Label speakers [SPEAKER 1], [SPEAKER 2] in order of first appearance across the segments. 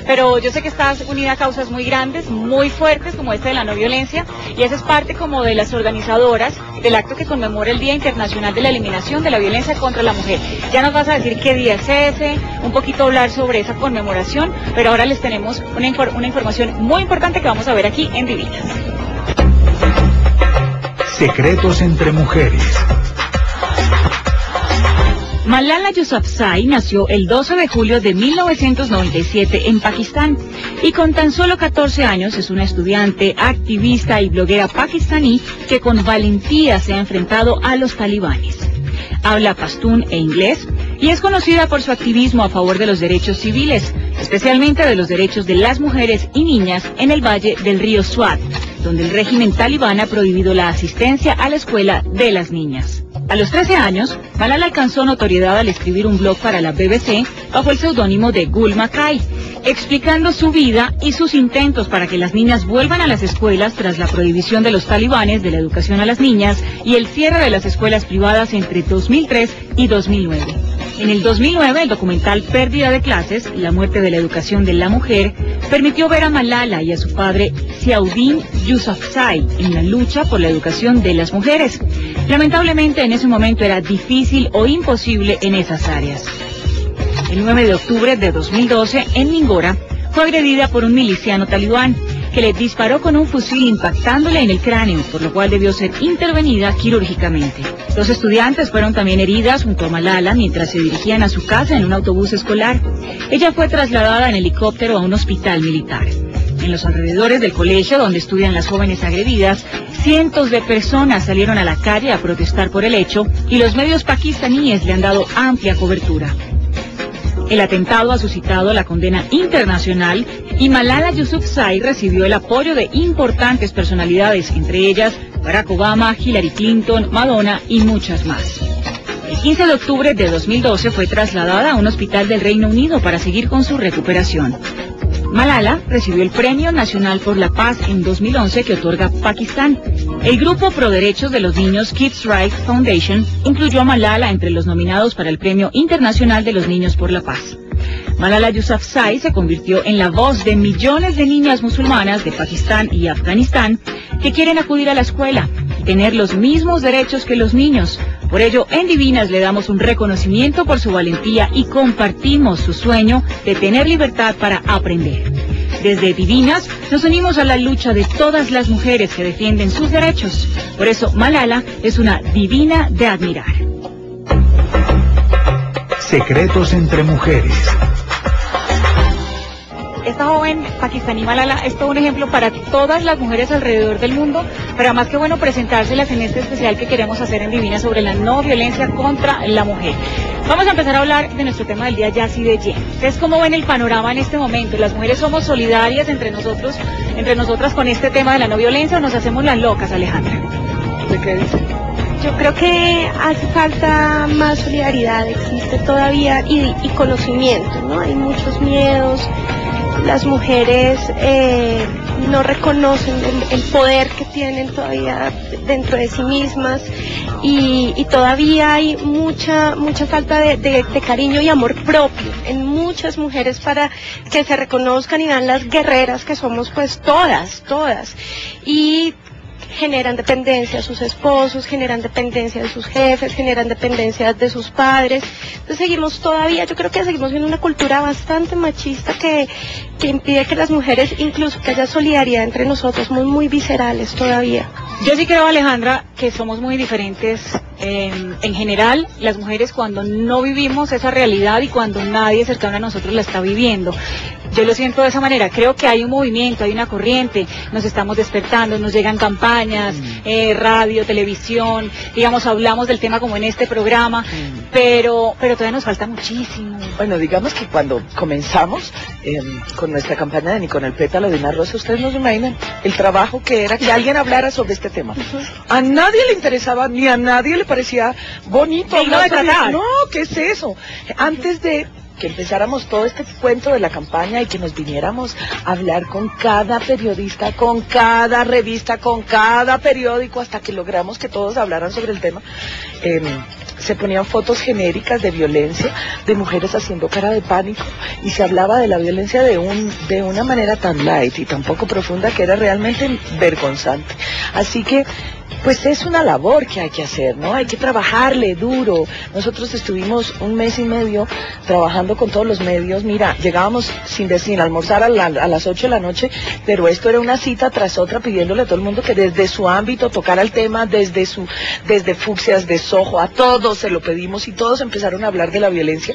[SPEAKER 1] pero yo sé que estás unida a causas muy grandes, muy fuertes, como esta de la no violencia, y esa es parte como de las organizadoras del acto que conmemora el Día Internacional de la Eliminación de la Violencia contra la Mujer. Ya nos vas a decir qué día es ese, un poquito hablar sobre esa conmemoración, pero ahora les tenemos una información muy importante que vamos a ver aquí en Divinas.
[SPEAKER 2] Secretos entre mujeres.
[SPEAKER 1] Malala Yousafzai nació el 12 de julio de 1997 en Pakistán y con tan solo 14 años es una estudiante, activista y bloguera pakistaní que con valentía se ha enfrentado a los talibanes. Habla pastún e inglés y es conocida por su activismo a favor de los derechos civiles, especialmente de los derechos de las mujeres y niñas en el valle del río Swat, donde el régimen talibán ha prohibido la asistencia a la escuela de las niñas. A los 13 años, Malala alcanzó notoriedad al escribir un blog para la BBC bajo el seudónimo de Gul Mackay, explicando su vida y sus intentos para que las niñas vuelvan a las escuelas tras la prohibición de los talibanes de la educación a las niñas y el cierre de las escuelas privadas entre 2003 y 2009. En el 2009, el documental Pérdida de Clases, la muerte de la educación de la mujer, permitió ver a Malala y a su padre Ziauddin Yousafzai en la lucha por la educación de las mujeres. Lamentablemente, en ese momento era difícil o imposible en esas áreas. El 9 de octubre de 2012, en Mingora, fue agredida por un miliciano talibán que le disparó con un fusil impactándole en el cráneo, por lo cual debió ser intervenida quirúrgicamente. Dos estudiantes fueron también heridas junto a Malala mientras se dirigían a su casa en un autobús escolar. Ella fue trasladada en helicóptero a un hospital militar. En los alrededores del colegio donde estudian las jóvenes agredidas, cientos de personas salieron a la calle a protestar por el hecho y los medios pakistaníes le han dado amplia cobertura. El atentado ha suscitado la condena internacional y Malala Yousafzai recibió el apoyo de importantes personalidades, entre ellas Barack Obama, Hillary Clinton, Madonna y muchas más. El 15 de octubre de 2012 fue trasladada a un hospital del Reino Unido para seguir con su recuperación. Malala recibió el Premio Nacional por la Paz en 2011 que otorga Pakistán. El grupo pro derechos de los niños Kids Rights Foundation incluyó a Malala entre los nominados para el Premio Internacional de los Niños por la Paz. Malala Yousafzai se convirtió en la voz de millones de niñas musulmanas de Pakistán y Afganistán que quieren acudir a la escuela y tener los mismos derechos que los niños. Por ello, en Divinas le damos un reconocimiento por su valentía y compartimos su sueño de tener libertad para aprender. Desde Divinas nos unimos a la lucha de todas las mujeres que defienden sus derechos. Por eso Malala es una divina de admirar.
[SPEAKER 2] Secretos entre mujeres.
[SPEAKER 1] Esta joven pakistaní Malala es todo un ejemplo para todas las mujeres alrededor del mundo, pero además que bueno presentárselas en este especial que queremos hacer en Divina sobre la no violencia contra la mujer. Vamos a empezar a hablar de nuestro tema del día ya así de lleno. ¿Ustedes cómo ven el panorama en este momento? ¿Las mujeres somos solidarias entre nosotras con este tema de la no violencia o nos hacemos las locas, Alejandra?
[SPEAKER 3] ¿De qué dice? Yo creo que hace falta más solidaridad, existe todavía y conocimiento, ¿no? Hay muchos miedos. Las mujeres no reconocen el poder que tienen todavía dentro de sí mismas y todavía hay mucha falta de cariño y amor propio en muchas mujeres para que se reconozcan y vean las guerreras que somos pues todas y generan dependencia de sus esposos, generan dependencia de sus jefes, generan dependencia de sus padres. Entonces seguimos todavía, yo creo que seguimos en una cultura bastante machista que impide que las mujeres, incluso que haya solidaridad entre nosotros, somos muy viscerales todavía.
[SPEAKER 1] Yo sí creo, Alejandra, que somos muy diferentes en general, las mujeres cuando no vivimos esa realidad y cuando nadie cercano a nosotros la está viviendo. Yo lo siento de esa manera, creo que hay un movimiento, hay una corriente, nos estamos despertando, nos llegan campañas, radio, televisión, digamos, hablamos del tema como en este programa, pero todavía nos falta muchísimo.
[SPEAKER 4] Bueno, digamos que cuando comenzamos con nuestra campaña de Ni con el pétalo de una rosa, ustedes no se imaginan el trabajo que era que alguien hablara sobre este tema. A nadie le interesaba, ni a nadie le parecía bonito hablar sobre eso. No, ¿qué es eso? Antes de que empezáramos todo este cuento de la campaña y que nos viniéramos a hablar con cada periodista, con cada revista, con cada periódico, hasta que logramos que todos hablaran sobre el tema, se ponían fotos genéricas de violencia, de mujeres haciendo cara de pánico, y se hablaba de la violencia de una manera tan light y tan poco profunda que era realmente vergonzante. Así que pues es una labor que hay que hacer, ¿no? Hay que trabajarle duro. Nosotros estuvimos 1 mes y medio trabajando con todos los medios. Mira, llegábamos sin almorzar a las 8 de la noche, pero esto era una cita tras otra pidiéndole a todo el mundo que desde su ámbito tocara el tema, desde Fucsias, de Soho, a todos se lo pedimos y todos empezaron a hablar de la violencia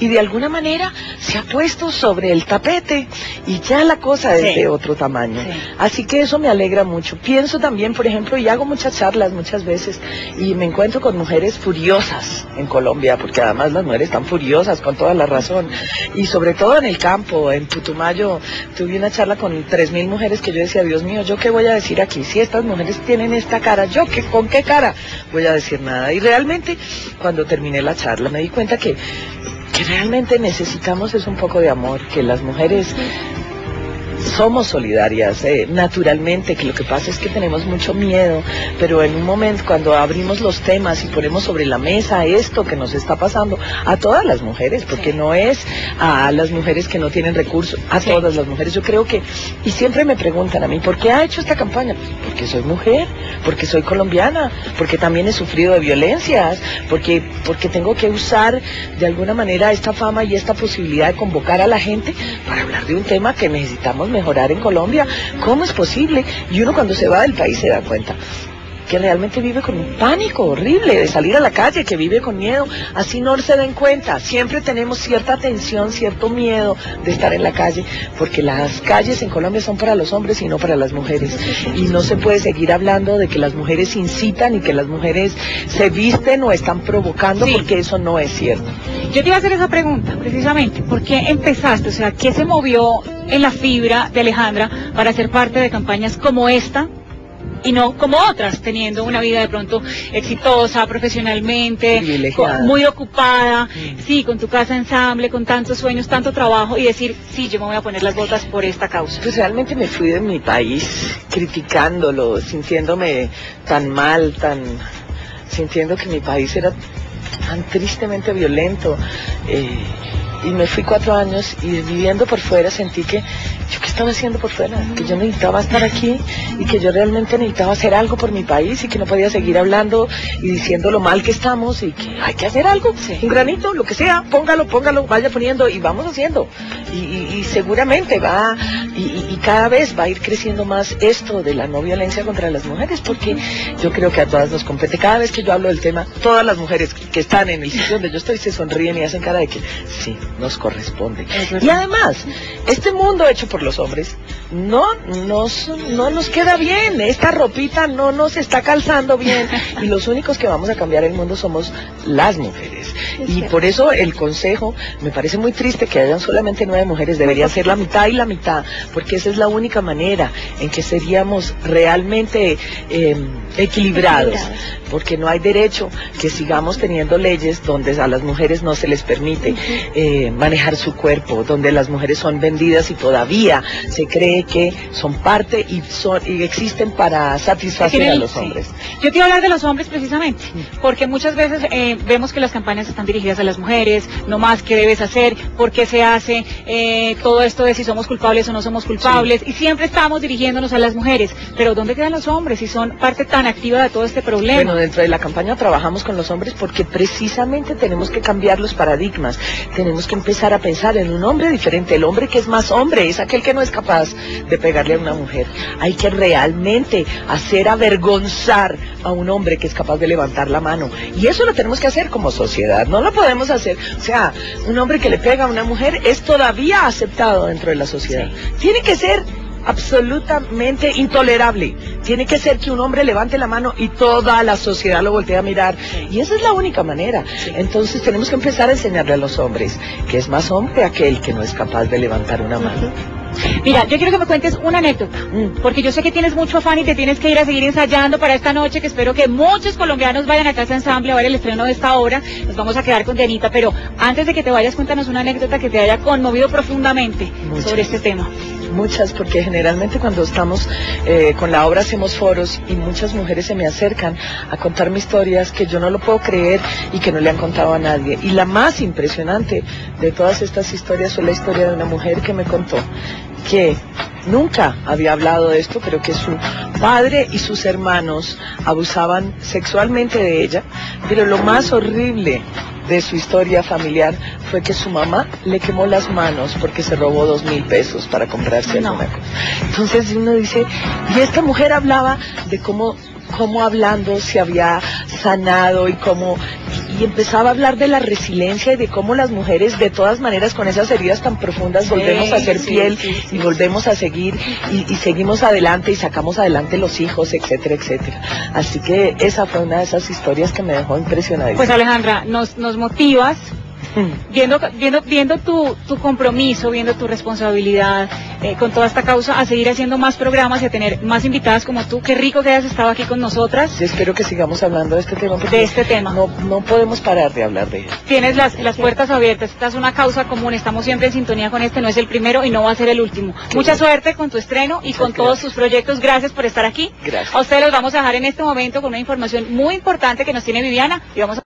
[SPEAKER 4] y de alguna manera se ha puesto sobre el tapete y ya la cosa es de otro tamaño. Sí. Así que eso me alegra mucho. Pienso también, por ejemplo, y hago muchas charlas muchas veces y me encuentro con mujeres furiosas en Colombia, porque además las mujeres están furiosas con toda la razón, y sobre todo en el campo. En Putumayo tuve una charla con 3.000 mujeres que yo decía, Dios mío, ¿yo qué voy a decir aquí? Si estas mujeres tienen esta cara, ¿yo con qué cara voy a decir nada? Y realmente cuando terminé la charla me di cuenta que realmente necesitamos es un poco de amor, que las mujeres somos solidarias, naturalmente, que lo que pasa es que tenemos mucho miedo, pero en un momento cuando abrimos los temas y ponemos sobre la mesa esto que nos está pasando a todas las mujeres, porque no es a las mujeres que no tienen recursos, a todas las mujeres, yo creo que, y siempre me preguntan a mí, ¿por qué ha hecho esta campaña? Porque soy mujer, porque soy colombiana, porque también he sufrido de violencias, porque tengo que usar de alguna manera esta fama y esta posibilidad de convocar a la gente para hablar de un tema que necesitamos mejorar en Colombia. ¿Cómo es posible? Y uno cuando se va del país se da cuenta que realmente vive con un pánico horrible de salir a la calle, que vive con miedo, así no se den cuenta. Siempre tenemos cierta tensión, cierto miedo de estar en la calle, porque las calles en Colombia son para los hombres y no para las mujeres, y no se puede seguir hablando de que las mujeres incitan y que las mujeres se visten o están provocando, porque eso no es cierto.
[SPEAKER 1] Yo te iba a hacer esa pregunta, precisamente, ¿por qué empezaste? O sea, ¿qué se movió en la fibra de Alejandra para ser parte de campañas como esta y no como otras, teniendo una vida de pronto exitosa, profesionalmente, muy ocupada, sí, con tu casa ensamble, con tantos sueños, tanto trabajo, y decir, sí, yo me voy a poner las botas por esta causa?
[SPEAKER 4] Pues realmente me fui de mi país criticándolo, sintiéndome tan mal, sintiendo que mi país era tan tristemente violento, y me fui 4 años y viviendo por fuera sentí que yo qué estaba haciendo por fuera, que yo necesitaba estar aquí y que yo realmente necesitaba hacer algo por mi país y que no podía seguir hablando y diciendo lo mal que estamos y que hay que hacer algo, un granito, lo que sea, póngalo, vaya poniendo y vamos haciendo y seguramente va y cada vez va a ir creciendo más esto de la no violencia contra las mujeres, porque yo creo que a todas nos compete. Cada vez que yo hablo del tema, todas las mujeres que están en el sitio donde yo estoy se sonríen y hacen cara de que sí, nos corresponde. Y además, este mundo hecho por los hombres no nos queda bien, esta ropita no nos está calzando bien y los únicos que vamos a cambiar el mundo somos las mujeres. Y por eso el consejo, me parece muy triste que hayan solamente 9 mujeres, debería ser la mitad y la mitad, porque esa es la única manera en que seríamos realmente equilibrados, porque no hay derecho que sigamos teniendo leyes donde a las mujeres no se les permite manejar su cuerpo, donde las mujeres son vendidas y todavía se cree que son parte y existen para satisfacer a los hombres.
[SPEAKER 1] Yo te iba a hablar de los hombres precisamente, porque muchas veces vemos que las campañas están dirigidas a las mujeres, no más, ¿qué debes hacer? ¿Por qué se hace? Todo esto de si somos culpables o no somos culpables, y siempre estamos dirigiéndonos a las mujeres, pero ¿dónde quedan los hombres si son parte tan activa de todo este problema?
[SPEAKER 4] Bueno, dentro de la campaña trabajamos con los hombres porque precisamente tenemos que cambiar los paradigmas, tenemos que empezar a pensar en un hombre diferente. El hombre que es más hombre es aquel que no es capaz de pegarle a una mujer. Hay que realmente hacer avergonzar a un hombre que es capaz de levantar la mano, y eso lo tenemos que hacer como sociedad, no lo podemos hacer, o sea, un hombre que le pega a una mujer es todavía aceptado dentro de la sociedad, tiene que ser absolutamente intolerable, tiene que ser que un hombre levante la mano y toda la sociedad lo voltee a mirar, y esa es la única manera. Entonces tenemos que empezar a enseñarle a los hombres que es más hombre aquel que no es capaz de levantar una mano.
[SPEAKER 1] Mira, yo quiero que me cuentes una anécdota, porque yo sé que tienes mucho afán y te tienes que ir a seguir ensayando para esta noche, que espero que muchos colombianos vayan a Casa Ensamble a ver el estreno de esta obra. Nos vamos a quedar con Dianita, pero antes de que te vayas, cuéntanos una anécdota que te haya conmovido profundamente sobre este tema.
[SPEAKER 4] Muchas, porque generalmente cuando estamos con la obra hacemos foros y muchas mujeres se me acercan a contarme historias que yo no lo puedo creer y que no le han contado a nadie. Y la más impresionante de todas estas historias fue la historia de una mujer que me contó que nunca había hablado de esto, pero que su padre y sus hermanos abusaban sexualmente de ella, pero lo más horrible de su historia familiar fue que su mamá le quemó las manos porque se robó 2.000 pesos para comprarse alguna cosa. Entonces uno dice, y esta mujer hablaba de cómo hablando se había sanado y empezaba a hablar de la resiliencia y de cómo las mujeres de todas maneras con esas heridas tan profundas volvemos a hacer piel y volvemos a seguir y seguimos adelante y sacamos adelante los hijos, etcétera, etcétera. Así que esa fue una de esas historias que me dejó impresionada.
[SPEAKER 1] Pues Alejandra, nos motivas viendo tu compromiso, viendo tu responsabilidad con toda esta causa, a seguir haciendo más programas y a tener más invitadas como tú. Qué rico que hayas estado aquí con nosotras.
[SPEAKER 4] Yo espero que sigamos hablando de este tema.
[SPEAKER 1] De este tema.
[SPEAKER 4] No podemos parar de hablar de él.
[SPEAKER 1] Tienes las puertas abiertas. Esta es una causa común. Estamos siempre en sintonía con este. No es el primero y no va a ser el último. Mucha suerte con tu estreno y con todos tus proyectos. Gracias por estar aquí.
[SPEAKER 4] Gracias.
[SPEAKER 1] A ustedes los vamos a dejar en este momento con una información muy importante que nos tiene Viviana y vamos a